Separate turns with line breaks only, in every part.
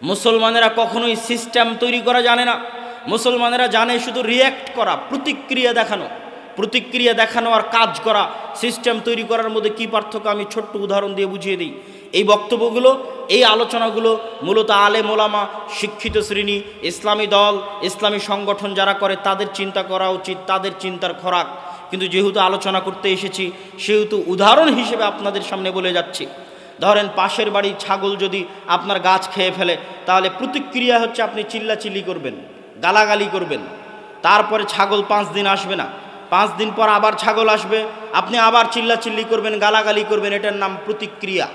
মুসলমানেরা কখনোই সিস্টেম তৈরি করা জানে না। মুসলমানেরা জানে শুধু রিয়্যাক্ট করা, প্রতিক্রিয়া দেখানো। প্রতিক্রিয়া দেখানো আর কাজ করা, সিস্টেম তৈরি করার মধ্যে কী পার্থক্য আমি ছোট্ট উদাহরণ দিয়ে বুঝিয়ে দিই। এই বক্তব্যগুলো, এই আলোচনাগুলো মূলত আলেম ওলামা, শিক্ষিত শ্রেণী, ইসলামী দল, ইসলামী সংগঠন যারা করে তাদের চিন্তা করা উচিত, তাদের চিন্তার খোরাক। কিন্তু যেহেতু আলোচনা করতে এসেছি সেহেতু উদাহরণ হিসেবে আপনাদের সামনে বলে যাচ্ছি। ধরেন পাশের বাড়ির ছাগল যদি আপনার গাছ খেয়ে ফেলে, তাহলে প্রতিক্রিয়া হচ্ছে আপনি চিল্লাচিল্লি করবেন, গালাগালি করবেন। তারপরে ছাগল 5 দিন আসবে না, 5 দিন পর আবার ছাগল আসবে, আপনি আবার চিল্লাচিল্লি করবেন, গালাগালি করবেন। এটার নাম প্রতিক্রিয়া।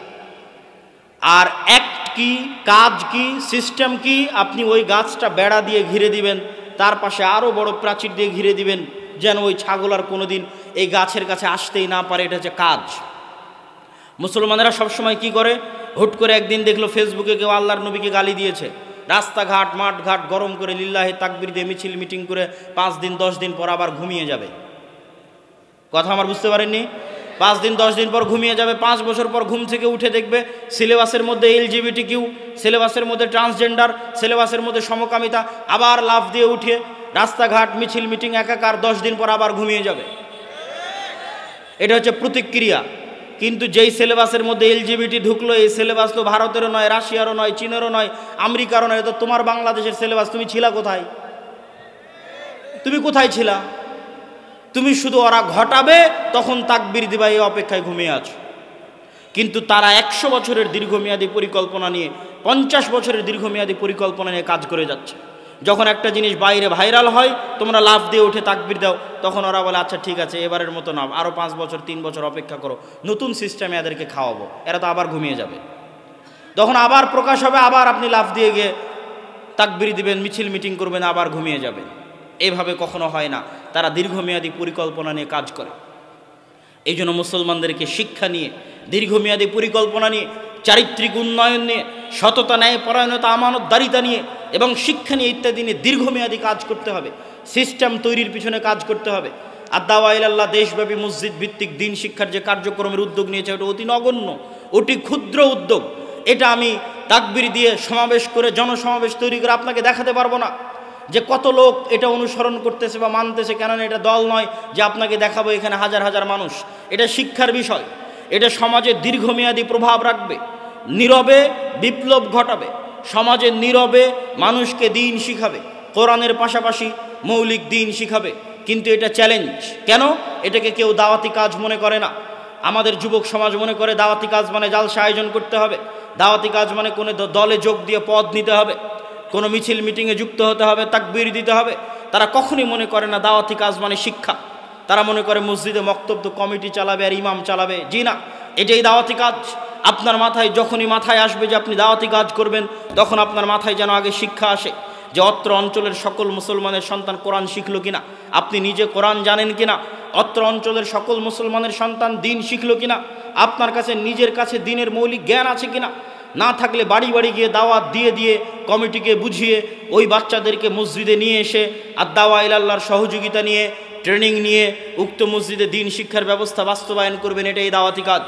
আর অ্যাক্ট কি, কাজ কি, সিস্টেম কি, আপনি ওই গাছটা বেড়া দিয়ে ঘিরে দিবেন, তার পাশে আরও বড় প্রাচীর দিয়ে ঘিরে দিবেন, যেন ওই ছাগল আর কোনোদিন এই গাছের কাছে আসতেই না পারে। এটা হচ্ছে কাজ। মুসলমানেরা সবসময় কি করে, হুট করে একদিন দেখলো ফেসবুকে কেউ আল্লাহর নবীকে গালি দিয়েছে, রাস্তাঘাট মাঠঘাট গরম করে লিল্লাহি তাকবীর দিয়ে মিছিল মিটিং করে 5 দিন 10 দিন পর আবার ঘুমিয়ে যাবে। কথা আমার বুঝতে পারেননি? 5 দিন 10 দিন পর ঘুমিয়ে যাবে। 5 বছর পর ঘুম থেকে উঠে দেখবে সিলেবাসের মধ্যে LGBTQ, সিলেবাসের মধ্যে ট্রান্সজেন্ডার, সিলেবাসের মধ্যে সমকামিতা, আবার লাফ দিয়ে উঠে রাস্তাঘাট মিছিল মিটিং একাকার, 10 দিন পর আবার ঘুমিয়ে যাবে। এটা হচ্ছে প্রতিক্রিয়া। কিন্তু যেই সিলেবাসের মধ্যে LGBT ঢুকলো, এই সিলেবাস তো ভারতেরও নয়, রাশিয়ারও নয়, চীনেরও নয়, আমেরিকারও নয়, তো তোমার বাংলাদেশের সিলেবাস। তুমি ছিলা কোথায়? তুমি কোথায় ছিলা? তুমি শুধু ওরা ঘটাবে তখন তাকবীর দিবা, এই অপেক্ষায় ঘুমিয়ে আছো। কিন্তু তারা 100 বছরের দীর্ঘমেয়াদী পরিকল্পনা নিয়ে, 50 বছরের দীর্ঘমেয়াদী পরিকল্পনা নিয়ে কাজ করে যাচ্ছে। যখন একটা জিনিস বাইরে ভাইরাল হয়, তোমরা লাফ দিয়ে উঠে তাকবীর দাও, তখন ওরা বলে আচ্ছা ঠিক আছে এবারের মতো না, আরও 5 বছর 3 বছর অপেক্ষা করো, নতুন সিস্টেমে এদেরকে খাওয়াবো, এরা তো আবার ঘুমিয়ে যাবে। তখন আবার প্রকাশ হবে, আবার আপনি লাফ দিয়ে গিয়ে তাকবীর দিবেন, মিছিল মিটিং করবেন, আবার ঘুমিয়ে যাবেন। এভাবে কখনো হয় না। তারা দীর্ঘমেয়াদী পরিকল্পনা নিয়ে কাজ করে। এই জন্য মুসলমানদেরকে শিক্ষা নিয়ে, দীর্ঘমেয়াদী পরিকল্পনা নিয়ে, চারিত্রিক উন্নয়ন নিয়ে, সততা, ন্যায় পরায়ণতা, আমানতদারিতা নিয়ে এবং শিক্ষা নিয়ে ইত্যাদি নিয়ে দীর্ঘমেয়াদী কাজ করতে হবে। সিস্টেম তৈরির পিছনে কাজ করতে হবে। আদ-দাওয়া ইলাল্লাহ দেশব্যাপী মসজিদ ভিত্তিক দিন শিক্ষার যে কার্যক্রমের উদ্যোগ নিয়েছে, ওটা অতি নগণ্য, অতি ক্ষুদ্র উদ্যোগ। এটা আমি তাকবীর দিয়ে সমাবেশ করে, জনসমাবেশ তৈরি করে আপনাকে দেখাতে পারবো না যে কত লোক এটা অনুসরণ করতেছে বা মানতেছে। কেননা এটা দল নয় যে আপনাকে দেখাবো এখানে হাজার হাজার মানুষ। এটা শিক্ষার বিষয়। এটা সমাজে দীর্ঘমেয়াদী প্রভাব রাখবে, নীরবে বিপ্লব ঘটাবে, সমাজে নীরবে মানুষকে দিন শিখাবে, কোরআনের পাশাপাশি মৌলিক দিন শিখাবে। কিন্তু এটা চ্যালেঞ্জ। কেন? এটাকে কেউ দাওয়াতি কাজ মনে করে না। আমাদের যুবক সমাজ মনে করে দাওয়াতি কাজ মানে জালসা আয়োজন করতে হবে, দাওয়াতি কাজ মানে কোনো দলে যোগ দিয়ে পদ নিতে হবে, কোনো মিছিল মিটিংয়ে যুক্ত হতে হবে, তাকবীর দিতে হবে। তারা কখনোই মনে করে না দাওয়াতি কাজ মানে শিক্ষা। তারা মনে করে মসজিদে মক্তব্য কমিটি চালাবে আর ইমাম চালাবে। জি না, এটাই দাওয়াতি কাজ। আপনার মাথায় যখনই মাথায় আসবে যে আপনি দাওয়াতি কাজ করবেন, তখন আপনার মাথায় যেন আগে শিক্ষা আসে যে অত্র অঞ্চলের সকল মুসলমানের সন্তান কোরআন শিখলো কিনা, আপনি নিজে কোরআন জানেন কিনা, অত্র অঞ্চলের সকল মুসলমানের সন্তান দিন শিখলো কিনা, আপনার কাছে নিজের কাছে দিনের মৌলিক জ্ঞান আছে কিনা। না থাকলে বাড়ি বাড়ি গিয়ে দাওয়াত দিয়ে দিয়ে কমিটিকে বুঝিয়ে ওই বাচ্চাদেরকে মসজিদে নিয়ে এসে আদ-দাওয়া ইলাল্লাহর সহযোগিতা নিয়ে, ট্রেনিং নিয়ে উক্ত মসজিদে দিন শিক্ষার ব্যবস্থা বাস্তবায়ন করবেন। এটাই দাওয়াতি কাজ।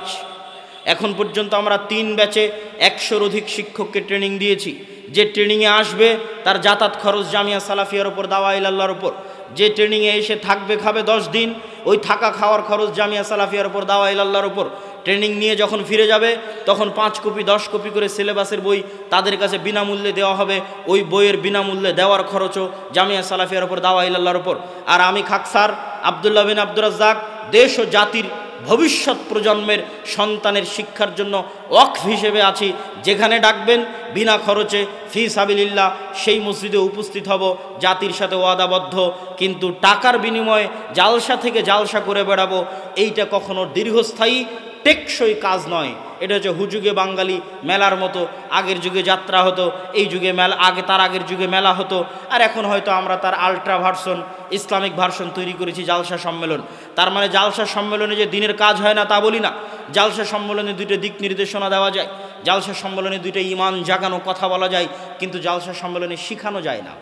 এখন পর্যন্ত আমরা 3 ব্যাচে 100-র অধিক শিক্ষককে ট্রেনিং দিয়েছি। যে ট্রেনিংয়ে আসবে তার যাতায়াত খরচ জামিয়া সালাফিয়ার ওপর, দাওয়া ইলাল্লাহর ওপর। যে ট্রেনিংয়ে এসে থাকবে খাবে 10 দিন, ওই থাকা খাওয়ার খরচ জামিয়া সালাফিয়ার ওপর, দাওয়া ইলাল্লাহর ওপর। ট্রেনিং নিয়ে যখন ফিরে যাবে তখন 5 কপি 10 কপি করে সিলেবাসের বই তাদের কাছে বিনামূল্যে দেওয়া হবে। ওই বইয়ের বিনামূল্যে দেওয়ার খরচও জামিয়া সালাফিয়ার ওপর, দাওয়া ইলাল্লাহর ওপর। আর আমি খাকসার আব্দুল্লাহ বিন আব্দুর রাজ্জাক দেশ ও জাতির ভবিষ্যৎ প্রজন্মের সন্তানের শিক্ষার জন্য ওয়াকফ হিসেবে আছি। যেখানে ডাকবেন বিনা খরচে ফি সাবিলিল্লাহ সেই মসজিদে উপস্থিত হব, জাতির সাথে ওয়াদাবদ্ধ। কিন্তু টাকার বিনিময়ে জালসা থেকে জালসা করে বেড়াবো, এইটা কখনো দীর্ঘস্থায়ী টেকসই কাজ নয়। এটা হচ্ছে হুজুগে বাঙালি মেলার মতো। আগের যুগে যাত্রা হতো, এই যুগে মেলা, তার আগের যুগে মেলা হতো, আর এখন হয়তো আমরা তার আলট্রা ভার্সন, ইসলামিক ভার্সন তৈরি করেছি, জালসা সম্মেলন। তার মানে জালসা সম্মেলনে যে দিনের কাজ হয় না তা বলি না। জালসা সম্মেলনে 2টা দিক নির্দেশনা দেওয়া যায়, জালসা সম্মেলনে 2টা ইমান জাগানো কথা বলা যায়, কিন্তু জালসা সম্মেলনে শিখানো যায় না।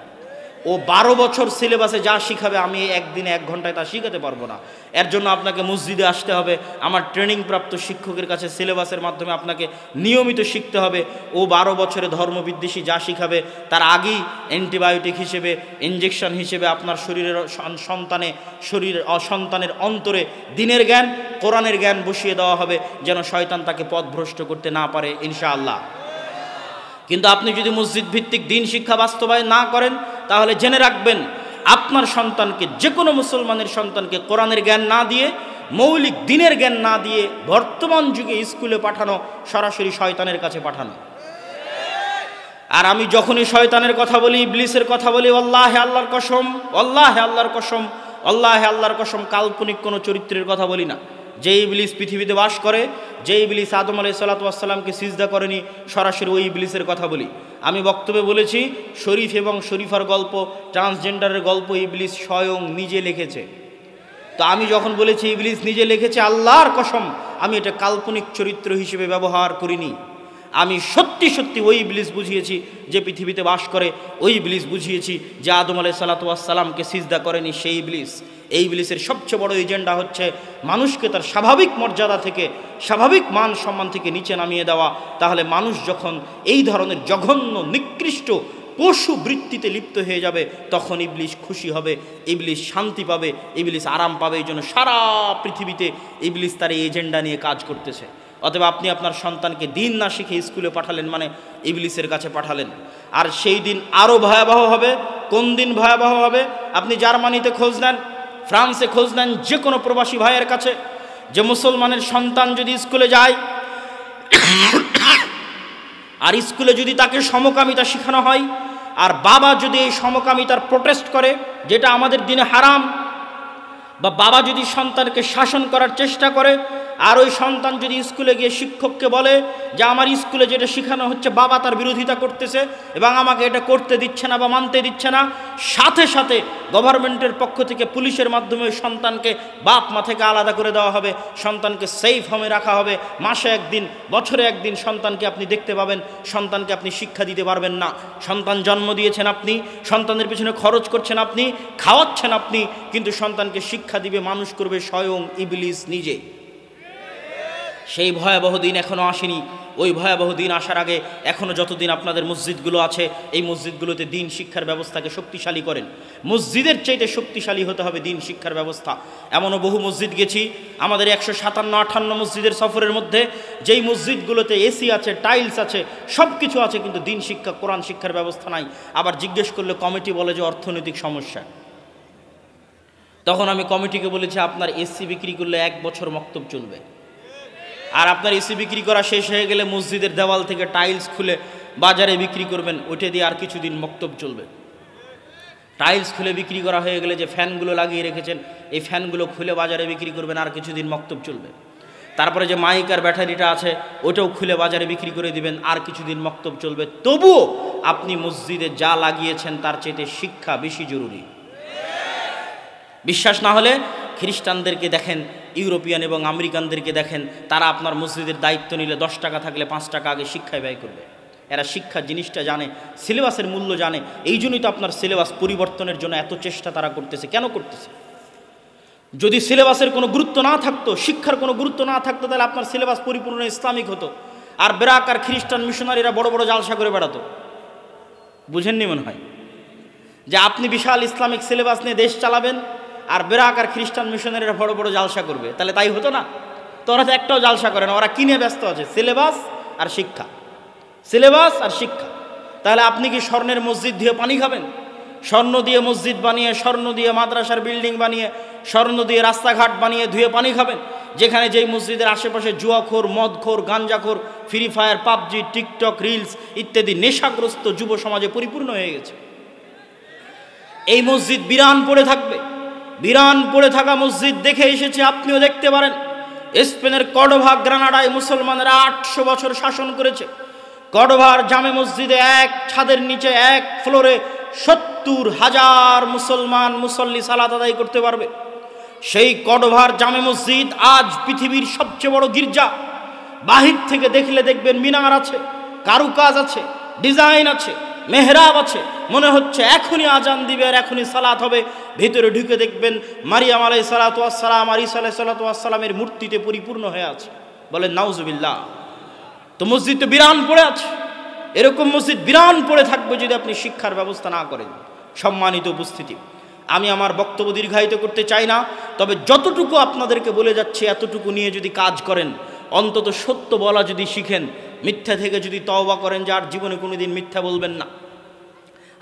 ও 12 বছর সিলেবাসে যা শিখাবে আমি একদিনে 1 ঘন্টায় তা শিখাতে পারবো না। এর জন্য আপনাকে মসজিদে আসতে হবে, আমার ট্রেনিংপ্রাপ্ত শিক্ষকের কাছে সিলেবাসের মাধ্যমে আপনাকে নিয়মিত শিখতে হবে। ও 12 বছরে ধর্মবিদ্বেষী যা শিখাবে তার আগেই অ্যান্টিবায়োটিক হিসেবে, ইঞ্জেকশন হিসেবে আপনার শরীরের সন্তানের অন্তরে দিনের জ্ঞান, কোরআনের জ্ঞান বসিয়ে দেওয়া হবে, যেন শয়তান তাকে পথভ্রষ্ট করতে না পারে ইনশাআল্লাহ। কিন্তু আপনি যদি মসজিদ ভিত্তিক দিন শিক্ষা বাস্তবায়ন না করেন, তাহলে জেনে রাখবেন আপনার সন্তানকে, যে কোনো মুসলমানের সন্তানকে কোরআনের জ্ঞান না দিয়ে, মৌলিক দিনের জ্ঞান না দিয়ে বর্তমান যুগে স্কুলে পাঠানো সরাসরি শয়তানের কাছে পাঠানো। আর আমি যখনই শয়তানের কথা বলি, ইবলিসের কথা বলি, আল্লাহে আল্লাহর কসম, আল্লাহে আল্লাহর কসম, আল্লাহে আল্লাহর কসম, কাল্পনিক কোনো চরিত্রের কথা বলি না। যে ইবলিস পৃথিবীতে বাস করে, যে ইবলিস আদম আলাইহিস সালাতু ওয়াস সালামকে সিজদা করেনি, সরাসরি ওই ইবলিসের কথা বলি। আমি বক্তব্যে বলেছি শরীফ এবং শরীফার গল্প, ট্রান্সজেন্ডারের গল্প ইবলিস স্বয়ং নিজে লিখেছে। তো আমি যখন বলেছি ইবলিস নিজে লিখেছে, আল্লাহর কসম আমি এটা কাল্পনিক চরিত্র হিসেবে ব্যবহার করিনি। আমি সত্যি সত্যি ওই ইবলিস বুঝিয়েছি যে পৃথিবীতে বাস করে, ওই ইবলিস বুঝিয়েছি যে আদম আলাইহিস সালাতু ওয়াস সালামকে সিজদা করেনি সেই ইবলিস। এই ইবলিসের সবচেয়ে বড় এজেন্ডা হচ্ছে মানুষকে তার স্বাভাবিক মর্যাদা থেকে, স্বাভাবিক মান সম্মান থেকে নিচে নামিয়ে দেওয়া। তাহলে মানুষ যখন এই ধরনের জঘন্য নিকৃষ্ট পশু বৃত্তিতে লিপ্ত হয়ে যাবে, তখন ইবলিস খুশি হবে, ইবলিস শান্তি পাবে, ইবলিস আরাম পাবে। এই জন্য সারা পৃথিবীতে ইবলিস তার এই এজেন্ডা নিয়ে কাজ করতেছে। অতএব আপনি আপনার সন্তানকে দিন না শিখে স্কুলে পাঠালেন মানে ইবলিসের কাছে পাঠালেন। আর সেই দিন আরও ভয়াবহ হবে। কোন দিন ভয়াবহ হবে? আপনি জার্মানিতে খোঁজ নেন, ফ্রান্সে খোঁজ নেন, যে কোনো প্রবাসী ভাইয়ের কাছে, যে মুসলমানের সন্তান যদি স্কুলে যায় আর স্কুলে যদি তাকে সমকামিতা শেখানো হয়, আর বাবা যদি এই সমকামিতার প্রোটেস্ট করে, যেটা আমাদের দিনে হারাম, বা বাবা যদি সন্তানকে শাসন করার চেষ্টা করে, আর ওই সন্তান যদি স্কুলে গিয়ে শিক্ষককে বলে যে আমার স্কুলে যেটা শেখানো হচ্ছে বাবা তার বিরোধিতা করতেছে এবং আমাকে এটা করতে দিচ্ছে না বা মানতে দিচ্ছে না, সাথে সাথে গভর্নমেন্টের পক্ষ থেকে পুলিশের মাধ্যমে ওই সন্তানকে বাপ মা থেকে আলাদা করে দেওয়া হবে, সন্তানকে সেফ হোমে রাখা হবে। মাসে একদিন, বছরে একদিন সন্তানকে আপনি দেখতে পাবেন, সন্তানকে আপনি শিক্ষা দিতে পারবেন না। সন্তান জন্ম দিয়েছেন আপনি, সন্তানের পিছনে খরচ করছেন আপনি, খাওয়াচ্ছেন আপনি, কিন্তু সন্তানকে শিক্ষা দিবে, মানুষ করবে স্বয়ং ইবলিস নিজে। সেই ভয়াবহ দিন এখনও আসেনি। ওই ভয়াবহ দিন আসার আগে এখনও যতদিন আপনাদের মসজিদগুলো আছে, এই মসজিদগুলোতে দিন শিক্ষার ব্যবস্থাকে শক্তিশালী করেন। মসজিদের চাইতে শক্তিশালী হতে হবে দিন শিক্ষার ব্যবস্থা। এমনও বহু মসজিদ গেছি আমাদের 157-58 মসজিদের সফরের মধ্যে, যেই মসজিদগুলোতে এসি আছে, টাইলস আছে, সব কিছু আছে, কিন্তু দিন শিক্ষা, কোরআন শিক্ষার ব্যবস্থা নাই। আবার জিজ্ঞেস করলে কমিটি বলে যে অর্থনৈতিক সমস্যা। তখন আমি কমিটিকে বলেছি আপনার এসি বিক্রি করলে 1 বছর মক্তব চলবে, আর আপনার এসি বিক্রি করা শেষ হয়ে গেলে মসজিদের দেওয়াল থেকে টাইলস খুলে বাজারে বিক্রি করবেন, ওইটা দিয়ে আর কিছুদিন মক্তব চলবে। টাইলস খুলে বিক্রি করা হয়ে গেলে যে ফ্যানগুলো লাগিয়ে রেখেছেন, এই ফ্যানগুলো খুলে বাজারে বিক্রি করবেন, আর কিছুদিন মক্তব চলবে। তারপরে যে মাইক আর ব্যাটারিটা আছে ওটাও খুলে বাজারে বিক্রি করে দিবেন, আর কিছুদিন মক্তব চলবে। তবুও আপনি মসজিদে যা লাগিয়েছেন তার চাইতে শিক্ষা বেশি জরুরি। বিশ্বাস না হলে খ্রিস্টানদেরকে দেখেন, ইউরোপিয়ান এবং আমেরিকানদেরকে দেখেন, তারা আপনার মসজিদের দায়িত্ব নিলে 10 টাকা থাকলে 5 টাকা আগে শিক্ষায় ব্যয় করবে। এরা শিক্ষা জিনিসটা জানে, সিলেবাসের মূল্য জানে। এই জন্যই তো আপনার সিলেবাস পরিবর্তনের জন্য এত চেষ্টা তারা করতেছে। কেন করতেছে? যদি সিলেবাসের কোনো গুরুত্ব না থাকতো, শিক্ষার কোনো গুরুত্ব না থাকতো, তাহলে আপনার সিলেবাস পরিপূর্ণ ইসলামিক হতো। আর বেরাক আর খ্রিস্টান মিশনারিরা বড় বড় জালসা করে বেড়াতো। বুঝেননি মনে হয় যে আপনি বিশাল ইসলামিক সিলেবাস নিয়ে দেশ চালাবেন, আর বেরাক আর খ্রিস্টান মিশনারিরা বড় বড় জালসা করবে, তাহলে তাই হতো না? তো ওরা তো একটাও জালসা করে না, ওরা কিনে ব্যস্ত আছে সিলেবাস আর শিক্ষা, সিলেবাস আর শিক্ষা। তাহলে আপনি কি স্বর্ণের মসজিদ দিয়ে পানি খাবেন? স্বর্ণ দিয়ে মসজিদ বানিয়ে, স্বর্ণ দিয়ে মাদ্রাসার বিল্ডিং বানিয়ে, স্বর্ণ দিয়ে রাস্তাঘাট বানিয়ে ধুয়ে পানি খাবেন? যেখানে যেই মসজিদের আশেপাশে জুয়াখোর, মদখোর, গাঞ্জাখোর, free fire, PUBG, TikTok, reels ইত্যাদি নেশাগ্রস্ত যুব সমাজে পরিপূর্ণ হয়ে গেছে। এই মসজিদ বিরান পড়ে থাকবে। বিরান পড়ে থাকা মসজিদ দেখে এসেছে, আপনিও দেখতে পারেন। স্পেনের কর্ডোভা, গ্রানাডায় মুসলমানেরা 800 বছর শাসন করেছে। কর্ডোভার জামে মসজিদে এক ছাদের নিচে, এক ফ্লোরে 70,000 মুসলমান মুসল্লি সালাত আদায় করতে পারবে। সেই কর্ডোভার জামে মসজিদ আজ পৃথিবীর সবচেয়ে বড় গির্জা। বাহির থেকে দেখলে দেখবেন মিনার আছে, কারুকাজ আছে, ডিজাইন আছে, মেহরাব আছে, মনে হচ্ছে এখনই আজান দিবে আর এখনই সালাত হবে। ভিতরে ঢুকে দেখবেন মারিয়াম আলাইহিস সালাতু ওয়াস সালাম আর ঈসা আলাইহিস সালাতু ওয়াস সালামের মূর্তিতে পরিপূর্ণ হয়ে আছে। বলেন নাউজুবিল্লাহ। তো মসজিদ তো বিরান পড়ে আছে। এরকম মসজিদ বিরান পড়ে থাকবে যদি আপনি শিক্ষার ব্যবস্থা না করেন। সম্মানিত উপস্থিতি, আমি আমার বক্তব্য দীর্ঘায়িত করতে চাই না, তবে যতটুকু আপনাদেরকে বলে যাচ্ছি এতটুকু নিয়ে যদি কাজ করেন, অন্তত সত্য বলা যদি শিখেন, মিথ্যা থেকে যদি তওবা করেন, যার জীবনে কোনোদিন মিথ্যা বলবেন না।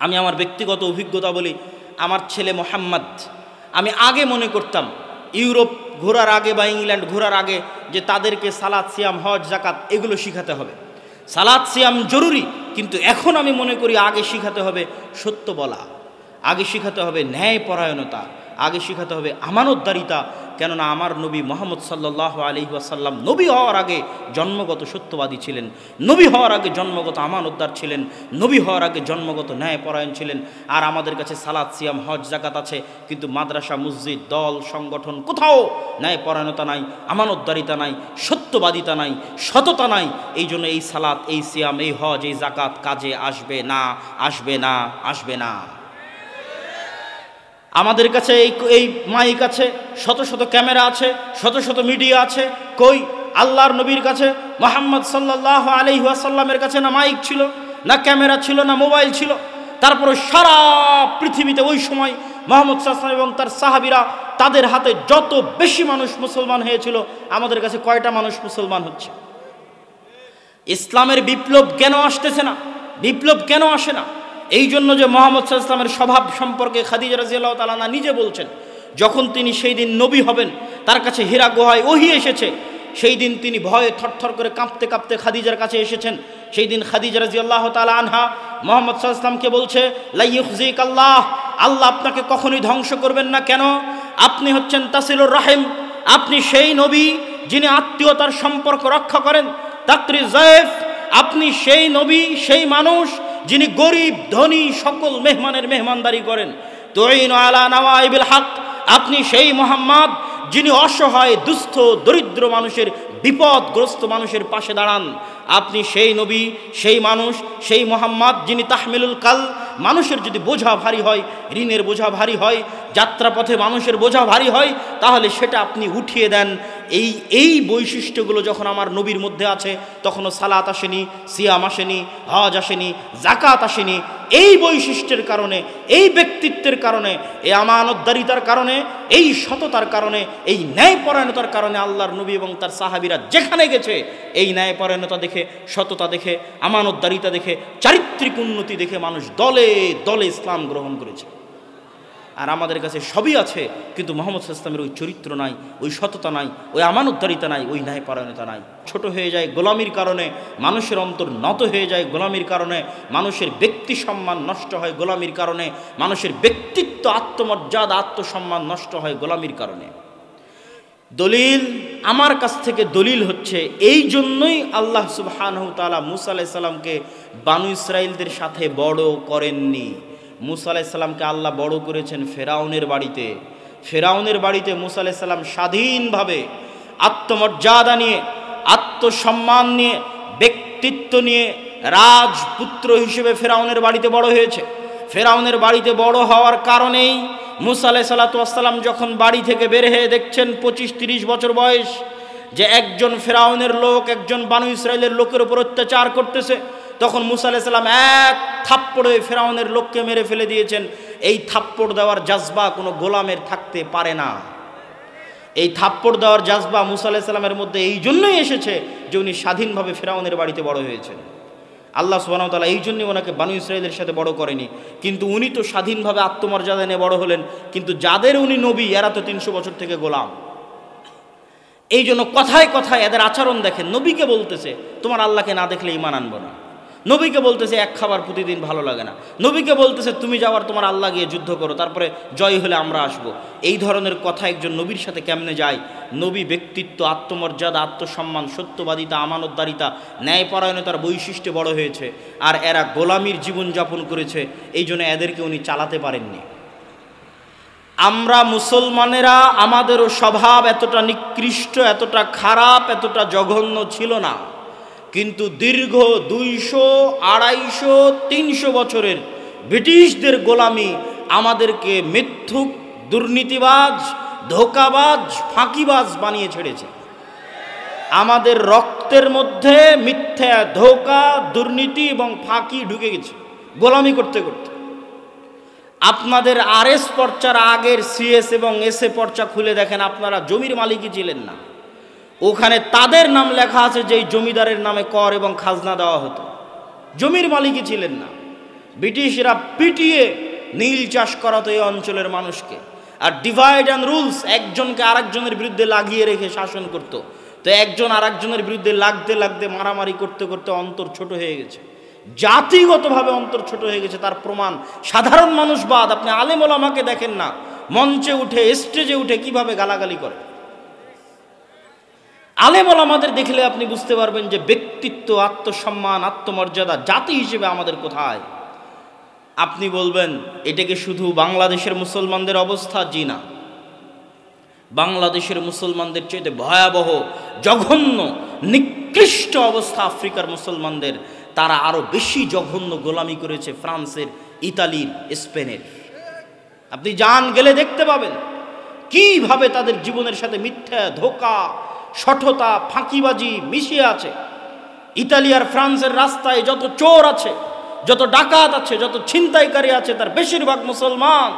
আমি আমার ব্যক্তিগত অভিজ্ঞতা বলি, আমার ছেলে মোহাম্মদ, আমি আগে মনে করতাম ইউরোপ ঘোরার আগে বা ইংল্যান্ড ঘোরার আগে যে তাদেরকে সালাত, সিয়াম, হজ, যাকাত এগুলো শিখাতে হবে। সালাত, সিয়াম জরুরি, কিন্তু এখন আমি মনে করি আগে শিখাতে হবে সত্য বলা, আগে শিখাতে হবে ন্যায়পরায়ণতা, আগে শিখাতে হবে আমানতদারিতা। কেননা আমার নবী মুহাম্মদ সাল্লাল্লাহু আলাইহি ওয়াসাল্লাম নবী হওয়ার আগে জন্মগত সত্যবাদী ছিলেন, নবী হওয়ার আগে জন্মগত আমানতদার ছিলেন, নবী হওয়ার আগে জন্মগত ন্যায়পরায়ণ ছিলেন। আর আমাদের কাছে সালাত, সিয়াম, হজ, যাকাত আছে, কিন্তু মাদ্রাসা, মসজিদ, দল, সংগঠন কোথাও ন্যায়পরায়ণতা নাই, আমানতদারিতা নাই, সত্যবাদিতা নাই, সততা নাই। এই জন্য এই সালাত, এই সিয়াম, এই হজ, এই যাকাত কাজে আসবে না, আসবে না, আসবে না। আমাদের কাছে এই মাইক আছে, শত শত ক্যামেরা আছে, শত শত মিডিয়া আছে, কই আল্লাহর নবীর কাছে মুহাম্মদ সাল্লাল্লাহু আলাইহি ওয়াসাল্লামের কাছে না মাইক ছিল, না ক্যামেরা ছিল, না মোবাইল ছিল। তারপরে সারা পৃথিবীতে ওই সময় মুহাম্মদ সাল্লাল্লাহু আলাইহি ওয়াসাল্লাম এবং তার সাহাবীরা, তাদের হাতে যত বেশি মানুষ মুসলমান হয়েছিল, আমাদের কাছে কয়টা মানুষ মুসলমান হচ্ছে? ইসলামের বিপ্লব কেন আসতেছে না? বিপ্লব কেন আসে না? এই জন্য যে মুহাম্মদ সাল্লাল্লাহু আলাইহি ওয়াসাল্লামের স্বভাব সম্পর্কে খাদিজা রাদিয়াল্লাহু তাআলা আনহা নিজে বলছেন, যখন তিনি সেই দিন নবী হবেন, তার কাছে হীরা গুহায় ওহী এসেছে, সেই দিন তিনি ভয়ে থরথর করে কাঁপতে কাঁপতে খাদিজার কাছে এসেছেন। সেই দিন খাদিজা রাদিয়াল্লাহু তাআলা আনহা মুহাম্মদ সাল্লাল্লাহু আলাইহি ওয়াসাল্লামকে বলছে, লা ইউখজিকাল্লাহ, আল্লাহ আপনাকে কখনোই ধ্বংস করবেন না। কেন? আপনি হচ্ছেন তাসিলুর রাহিম, আপনি সেই নবী যিনি আত্মীয়তার সম্পর্ক রক্ষা করেন। তাকরি যায়েফ, আপনি সেই নবী, সেই মানুষ যিনি গরিব ধনী সকল মেহমানের মেহমানদারি করেন। তুইনু আলা নাওয়াইবিল হক, আপনি সেই মুহাম্মদ যিনি অসহায়, দুস্থ, দরিদ্র মানুষের, বিপদগ্রস্ত মানুষের পাশে দাঁড়ান। আপনি সেই নবী, সেই মানুষ, সেই মুহাম্মদ যিনি তাহমিলুল কাল, মানুষের যদি বোঝা ভারী হয়, ঋণের বোঝা ভারী হয়, যাত্রাপথে মানুষের বোঝা ভারী হয়, তাহলে সেটা আপনি উঠিয়ে দেন। এই বৈশিষ্ট্যগুলো যখন আমার নবীর মধ্যে আছে, তখনও সালাত আসেনি, সিয়াম আসেনি, হজ আসেনি, যাকাত আসেনি। এই বৈশিষ্ট্যের কারণে, এই ব্যক্তিত্বের কারণে, এই আমানতদারিতার কারণে, এই সততার কারণে, এই ন্যায়পরায়ণতার কারণে আল্লাহর নবী এবং তার সাহাবীরা যেখানে গেছে, এই ন্যায়পরায়ণতা দেখে, সততা দেখে, আমানতদারিতা দেখে, চারিত্রিক উন্নতি দেখে মানুষ দলে দলে ইসলাম গ্রহণ করেছে। আর আমাদের কাছে সবই আছে, কিন্তু মুহাম্মদ সাল্লাল্লাহু আলাইহি ওয়াসাল্লামের ওই চরিত্র নাই, ওই সততা নাই, ওই আমানতদারিতা নাই, ওই ন্যায়পরায়ণতা নাই। ছোট হয়ে যায় গোলামির কারণে, মানুষের অন্তর নত হয়ে যায় গোলামির কারণে, মানুষের ব্যক্তি সম্মান নষ্ট হয় গোলামির কারণে, মানুষের ব্যক্তিত্ব, আত্মমর্যাদা, আত্মসম্মান নষ্ট হয় গোলামির কারণে। দলিল আমার কাছ থেকে দলিল হচ্ছে, এই জন্যই আল্লাহ সুবহানাহু ওয়া তাআলা মুসা আলাইহিস সালামকে বানু ইসরাঈলদের সাথে বড় করেননি। মুসা আলাইহিস সালামকে আল্লাহ বড় করেছেন ফেরাউনের বাড়িতে। ফেরাউনের বাড়িতে মুসা আলাইহিস সালাম স্বাধীনভাবে আত্মমর্যাদা নিয়ে, আত্মসম্মান নিয়ে, ব্যক্তিত্ব নিয়ে রাজপুত্র হিসেবে ফেরাউনের বাড়িতে বড় হয়েছে। ফেরাউনের বাড়িতে বড় হওয়ার কারণেই মুসা আলাইহিস সালাতু ওয়াস সালাম যখন বাড়ি থেকে বের হয়ে দেখছেন 25-30 বছর বয়স, যে একজন ফেরাউনের লোক একজন বানু ইসরাঈলের লোকের উপর অত্যাচার করতেছে, তখন মুসা আলাইহিস সালাম এক থাপ্পড়ে ফেরাউনের লোককে মেরে ফেলে দিয়েছেন। এই থাপ্পড় দেওয়ার জাজবা কোনো গোলামের থাকতে পারে না। এই থাপ্পড় দেওয়ার জাজবা মুসা আলাইহিস সালামের মধ্যে এই জন্যই এসেছে যে উনি স্বাধীনভাবে ফেরাউনের বাড়িতে বড় হয়েছেন। আল্লাহ সুবহানাহু ওয়া তাআলা এই জন্যই ওনাকে বানু ইসরাঈলের সাথে বড় করেনি। কিন্তু উনি তো স্বাধীনভাবে আত্মমর্যাদা নিয়ে বড় হলেন, কিন্তু যাদের উনি নবী, এরা তো 300 বছর থেকে গোলাম। এই জন্য কথায় কথায় এদের আচরণ দেখেন, নবীকে বলতেছে তোমার আল্লাহকে না দেখলে ঈমান আনবো না, নবীকে বলতেছে এক খাবার প্রতিদিন ভালো লাগে না, নবীকে বলতেছে তুমি যাওয়ার তোমার আল্লাহ গিয়ে যুদ্ধ করো, তারপরে জয় হলে আমরা আসবো। এই ধরনের কথা একজন নবীর সাথে কেমনে যায়? নবী ব্যক্তিত্ব, আত্মমর্যাদা, আত্মসম্মান, সত্যবাদিতা, আমানতদারিতা, ন্যায়পরায়ণতার বৈশিষ্ট্যে বড় হয়েছে, আর এরা গোলামির জীবনযাপন করেছে। এই জন্য এদেরকে উনি চালাতে পারেননি। আমরা মুসলমানেরা, আমাদেরও স্বভাব এতটা নিকৃষ্ট, এতটা খারাপ, এতটা জঘন্য ছিল না। কিন্তু দীর্ঘ 200, 250, 300 বছরের ব্রিটিশদের গোলামি আমাদেরকে মিথ্যুক, দুর্নীতিবাজ, ধোঁকাবাজ, ফাঁকিবাজ বানিয়ে ছেড়েছে। আমাদের রক্তের মধ্যে মিথ্যা, ধোঁকা, দুর্নীতি এবং ফাঁকি ঢুকে গেছে গোলামি করতে করতে। আপনাদের আরএস পর্চার আগের সিএস এবং এসএ পর্চা খুলে দেখেন, আপনারা জমির মালিকই ছিলেন না। ওখানে তাদের নাম লেখা আছে যেই জমিদারের নামে কর এবং খাজনা দেওয়া হতো, জমির মালিকই ছিলেন না। ব্রিটিশরা পিটিয়ে নীল চাষ করাতো এই অঞ্চলের মানুষকে, আর ডিভাইড অ্যান্ড রুলস, একজনকে আরেকজনের বিরুদ্ধে লাগিয়ে রেখে শাসন করত। তো একজন আরেকজনের বিরুদ্ধে লাগতে লাগতে, মারামারি করতে করতে অন্তর ছোট হয়ে গেছে, জাতিগতভাবে অন্তর ছোট হয়ে গেছে। তার প্রমাণ সাধারণ মানুষ বাদ, আপনি আলেম ওলামাকে দেখেন না মঞ্চে উঠে, স্টেজে উঠে কিভাবে গালাগালি করে। আলেম ওলামাদের দেখলে আপনি বুঝতে পারবেন যে ব্যক্তিত্ব, আত্মসম্মান, আত্মমর্যাদা জাতি হিসেবে আমাদের কোথায়। আপনি বলবেন এটাকে শুধু বাংলাদেশের মুসলমানদের অবস্থা? জি না, বাংলাদেশের মুসলমানদের চেয়ে ভয়াবহ, জঘন্য, নিকৃষ্ট অবস্থা আফ্রিকার মুসলমানদের। তারা আরো বেশি জঘন্য গোলামি করেছে ফ্রান্সের, ইতালির, স্পেনের। আপনি যান, গেলে দেখতে পাবেন কিভাবে তাদের জীবনের সাথে মিথ্যা, ধোঁকা, শঠতা, ফাঁকিবাজি মিশিয়ে আছে। ইতালি আর ফ্রান্সের রাস্তায় যত চোর আছে, যত ডাকাত আছে, যত ছিনতাইকারী আছে, তার বেশিরভাগ মুসলমান।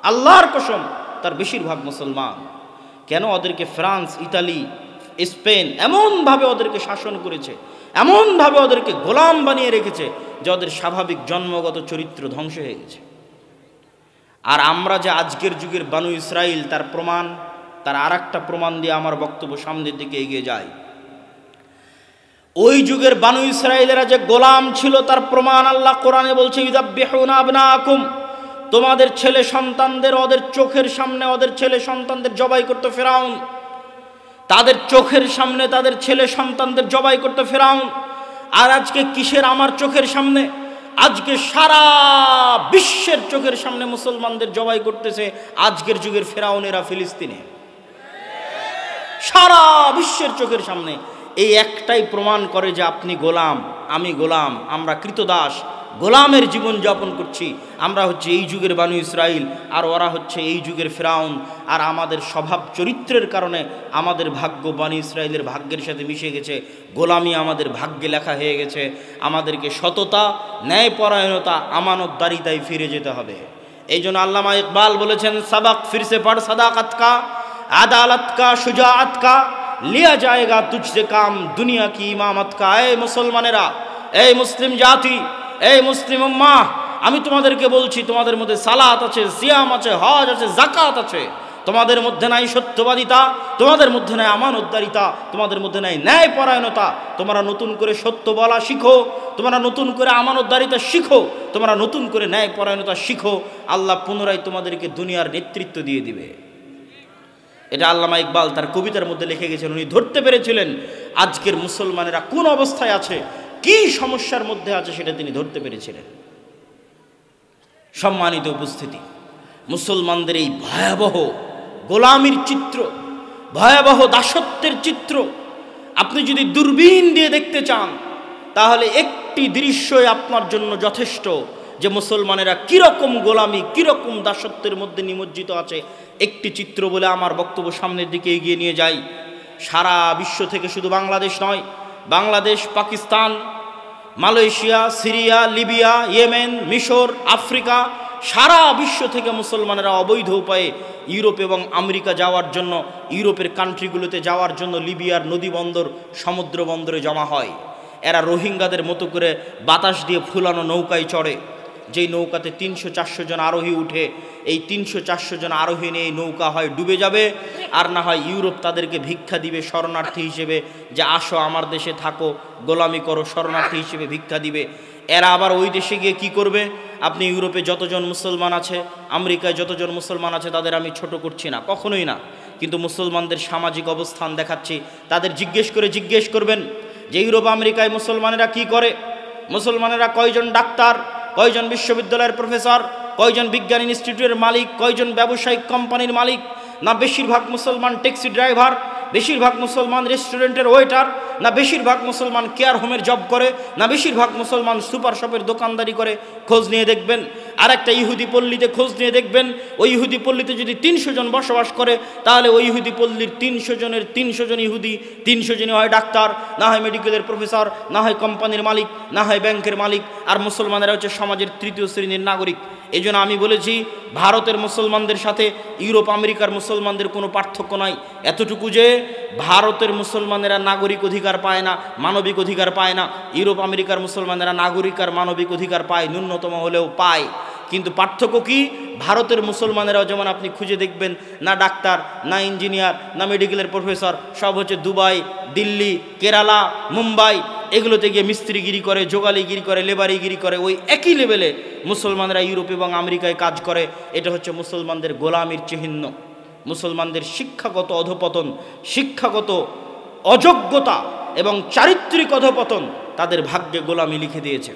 আল্লাহর কসম, তার বেশিরভাগ মুসলমান। কেন? ওদেরকে ফ্রান্স, ইতালি, স্পেন এমনভাবে ওদেরকে শাসন করেছে, এমনভাবে ওদেরকে গোলাম বানিয়ে রেখেছে যে ওদের স্বাভাবিক জন্মগত চরিত্র ধ্বংস হয়ে গেছে। আর আমরা যে আজকের যুগের বানু ইসরাইল, তার প্রমাণ, তার আর একটা প্রমাণ দিয়ে আমার বক্তব্য সামনের দিকে এগিয়ে যায়। ওই যুগের বানু ইসরাইলেরা যে গোলাম ছিল তার প্রমাণ আল্লাহ কোরআনে বলছে, ইউযাব্বিহুনা আবনাআকুম, তোমাদের ছেলে সন্তানদের ওদের চোখের সামনে ওদের ছেলে সন্তানদের জবাই করতে ফেরাউন। তাদের চোখের সামনে তাদের ছেলে সন্তানদের জবাই করতে ফেরাউন। আর আজকে কিসের আমার চোখের সামনে? আজকে সারা বিশ্বের চোখের সামনে মুসলমানদের জবাই করতেছে আজকের যুগের ফেরাউনেরা ফিলিস্তিনে, সারা বিশ্বের চোখের সামনে। এই একটাই প্রমাণ করে যে আপনি গোলাম, আমি গোলাম, আমরা কৃতদাস, গোলামের জীবন যাপন করছি। আমরা হচ্ছে এই যুগের বানু ইসরাইল, আর ওরা হচ্ছে এই যুগের ফেরাউন। আর আমাদের স্বভাব চরিত্রের কারণে আমাদের ভাগ্য বানু ইসরাইলের ভাগ্যের সাথে মিশে গেছে, গোলামি আমাদের ভাগ্যে লেখা হয়ে গেছে। আমাদেরকে সততা, ন্যায়পরায়ণতা, আমানতদারিতায় ফিরে যেতে হবে। এই জন্য আল্লামা ইকবাল বলেছেন, সাবাক ফিরসে পড় সাদাকাত কা, আদালত কা, শুজাআত কা, লিয়া যায়গা তুঝসে কাম, দুনিয়া কি ইমামত কা। এই মুসলমানেরা, এই মুসলিম জাতি, এই মুসলিম উম্মাহ, আমি তোমাদেরকে বলছি, তোমাদের মধ্যে সালাত আছে, সিয়াম আছে, হজ আছে, যাকাত আছে। তোমাদের মধ্যে নাই সত্যবাদিতা, তোমাদের মধ্যে নাই আমানতদারিতা, তোমাদের মধ্যে নাই ন্যায়পরায়ণতা। তোমরা নতুন করে সত্য বলা শিখো, তোমরা নতুন করে আমানতদারিতা শিখো, তোমরা নতুন করে ন্যায়পরায়ণতা শিখো। আল্লাহ পুনরায় তোমাদেরকে দুনিয়ার নেতৃত্ব দিয়ে দিবে। এটা আল্লামা ইকবাল তার কবিতার মধ্যে লিখে গেছেন। উনি ধরতে পেরেছিলেন আজকের মুসলমানেরা কোন অবস্থায় আছে, কি সমস্যার মধ্যে আছে, সেটা তিনি ধরতে পেরেছিলেন। সম্মানিত উপস্থিতি, মুসলমানদের এই ভয়াবহ গোলামির চিত্র, ভয়াবহ দাসত্বের চিত্র আপনি যদি দূরবীন দিয়ে দেখতে চান, তাহলে একটি দৃশ্যই আপনার জন্য যথেষ্ট যে মুসলমানেরা কিরকম গোলামি, কিরকম দাসত্বের মধ্যে নিমজ্জিত আছে। একটি চিত্র বলে আমার বক্তব্য সামনের দিকে এগিয়ে নিয়ে যাই। সারা বিশ্ব থেকে, শুধু বাংলাদেশ নয়, Bangladesh, Pakistan, Malaysia, Syria, Libya, Yemen, মিশর, আফ্রিকা, সারা বিশ্ব থেকে মুসলমানেরা অবৈধ উপায়ে ইউরোপ এবং আমেরিকা যাওয়ার জন্য, ইউরোপের কান্ট্রিগুলোতে যাওয়ার জন্য লিবিয়ার নদী বন্দর, সমুদ্র বন্দরে জমা হয়। এরা রোহিঙ্গাদের মতো করে বাতাস দিয়ে ফুলানো নৌকায় চড়ে, যেই নৌকাতে 300-400 জন আরোহী উঠে। এই 300-400 জন আরোহী নিয়ে এই নৌকা হয় ডুবে যাবে, আর না হয় ইউরোপ তাদেরকে ভিক্ষা দিবে শরণার্থী হিসেবে, যে আসো আমার দেশে থাকো, গোলামি করো, শরণার্থী হিসেবে ভিক্ষা দিবে। এরা আবার ওই দেশে গিয়ে কি করবে? আপনি ইউরোপে যতজন মুসলমান আছে, আমেরিকায় যতজন মুসলমান আছে, তাদের আমি ছোট করছি না, কখনোই না, কিন্তু মুসলমানদের সামাজিক অবস্থান দেখাচ্ছি। তাদের জিজ্ঞেস করবেন যে ইউরোপ আমেরিকায় মুসলমানেরা কি করে, মুসলমানেরা কয়জন ডাক্তার, কয়জন বিশ্ববিদ্যালয়ের প্রফেসর, কয়জন বিজ্ঞান ইনস্টিটিউটের মালিক, কয়জন ব্যবসায়িক কোম্পানির মালিক, না বেশিরভাগ মুসলমান ট্যাক্সি ড্রাইভার, বেশিরভাগ মুসলমান রেস্টুরেন্টের ওয়েটার, না বেশিরভাগ মুসলমান কেয়ার হোমের জব করে, না বেশিরভাগ মুসলমান সুপার শপের দোকানদারি করে? খোঁজ নিয়ে দেখবেন। আর একটা ইহুদি পল্লীতে খোঁজ নিয়ে দেখবেন, ওই ইহুদি পল্লীতে যদি 300 জন বসবাস করে, তাহলে ওই ইহুদি পল্লীর 300 জনের 300 জন ইহুদি, 300 জনই হয় ডাক্তার, না হয় মেডিকেলের প্রফেসর, না হয় কোম্পানির মালিক, না হয় ব্যাংকের মালিক, আর মুসলমানেরা হচ্ছে সমাজের তৃতীয় শ্রেণীর নাগরিক। এই জন্য আমি বলেছি, ভারতের মুসলমানদের সাথে ইউরোপ আমেরিকার মুসলমানদের কোনো পার্থক্য নাই, এতটুকু যে ভারতের মুসলমানেরা নাগরিক অধিকার পায় না, মানবিক অধিকার পায় না। ইউরোপ আমেরিকার মুসলমানেরা নাগরিক আর মানবিক অধিকার পায়, ন্যূনতম হলেও পায়। কিন্তু পার্থক্য কি? ভারতের মুসলমানেরাও যেমন আপনি খুঁজে দেখবেন, না ডাক্তার, না ইঞ্জিনিয়ার, না মেডিকেলের প্রফেসর, সব হচ্ছে দুবাই, দিল্লি, কেরালা, মুম্বাই, এগুলোতে গিয়ে মিস্ত্রিগিরি করে, যোগালিগিরি করে, লেবারিগিরি করে। ওই একই লেভেলে মুসলমানরা ইউরোপ এবং আমেরিকায় কাজ করে। এটা হচ্ছে মুসলমানদের গোলামির চিহ্ন। মুসলমানদের শিক্ষাগত অধপতন, শিক্ষাগত অযোগ্যতা এবং চারিত্রিক অধপতন তাদের ভাগ্যে গোলামি লিখে দিয়েছে।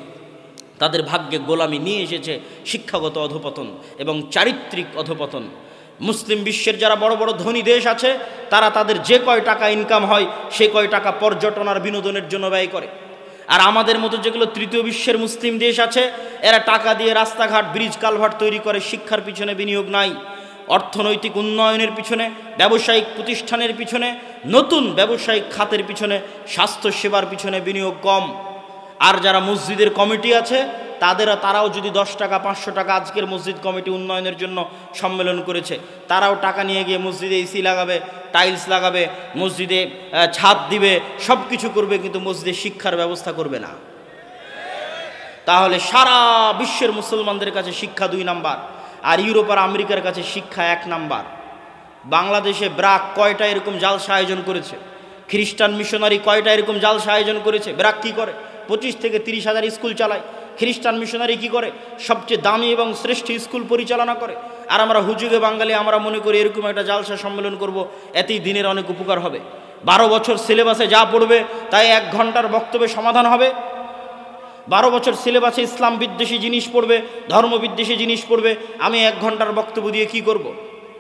তাদের ভাগ্যে গোলামি নিয়ে এসেছে শিক্ষাগত অধপতন এবং চারিত্রিক অধপতন। মুসলিম বিশ্বের যারা বড় বড় ধনী দেশ আছে, তারা তাদের যে কয় টাকা ইনকাম হয় সে কয় টাকা পর্যটন আর বিনোদনের জন্য ব্যয় করে। আর আমাদের মতো যেগুলো তৃতীয় বিশ্বের মুসলিম দেশ আছে, এরা টাকা দিয়ে রাস্তাঘাট, ব্রিজ, কালভার্ট তৈরি করে, শিক্ষার পিছনে বিনিয়োগ নাই। অর্থনৈতিক উন্নয়নের পিছনে, ব্যবসায়িক প্রতিষ্ঠানের পিছনে, নতুন ব্যবসায়িক খাতের পিছনে, স্বাস্থ্যসেবার পিছনে বিনিয়োগ কম। আর যারা মসজিদের কমিটি আছে, তারাও যদি 10 টাকা 500 টাকা, আজকের মসজিদ কমিটি উন্নয়নের জন্য সম্মেলন করেছে, তারাও টাকা নিয়ে গিয়ে মসজিদে এসি লাগাবে, টাইলস লাগাবে, মসজিদে ছাদ দিবে, সব কিছু করবে, কিন্তু মসজিদে শিক্ষার ব্যবস্থা করবে না। তাহলে সারা বিশ্বের মুসলমানদের কাছে শিক্ষা 2 নাম্বার, আর ইউরোপ আর আমেরিকার কাছে শিক্ষা 1 নাম্বার। বাংলাদেশে ব্রাক কয়টা এরকম জালসা আয়োজন করেছে? খ্রিস্টান মিশনারি কয়টা এরকম জালসা আয়োজন করেছে? ব্রাক কি করে? 25 থেকে 30 হাজার স্কুল চালায়। খ্রিস্টান মিশনারি কি করে? সবচেয়ে দামি এবং শ্রেষ্ঠ স্কুল পরিচালনা করে। আর আমরা হুজুগে বাঙালি, আমরা মনে করি এরকম একটা জালসা সম্মেলন করব, এতেই দিনের অনেক উপকার হবে। 12 বছর সিলেবাসে যা পড়বে তাই 1 ঘন্টার বক্তব্যে সমাধান হবে। 12 বছর সিলেবাসে ইসলাম বিদ্বেষী জিনিস পড়বে, ধর্ম বিদ্বেষী জিনিস পড়বে, আমি 1 ঘন্টার বক্তব্য দিয়ে কি করব?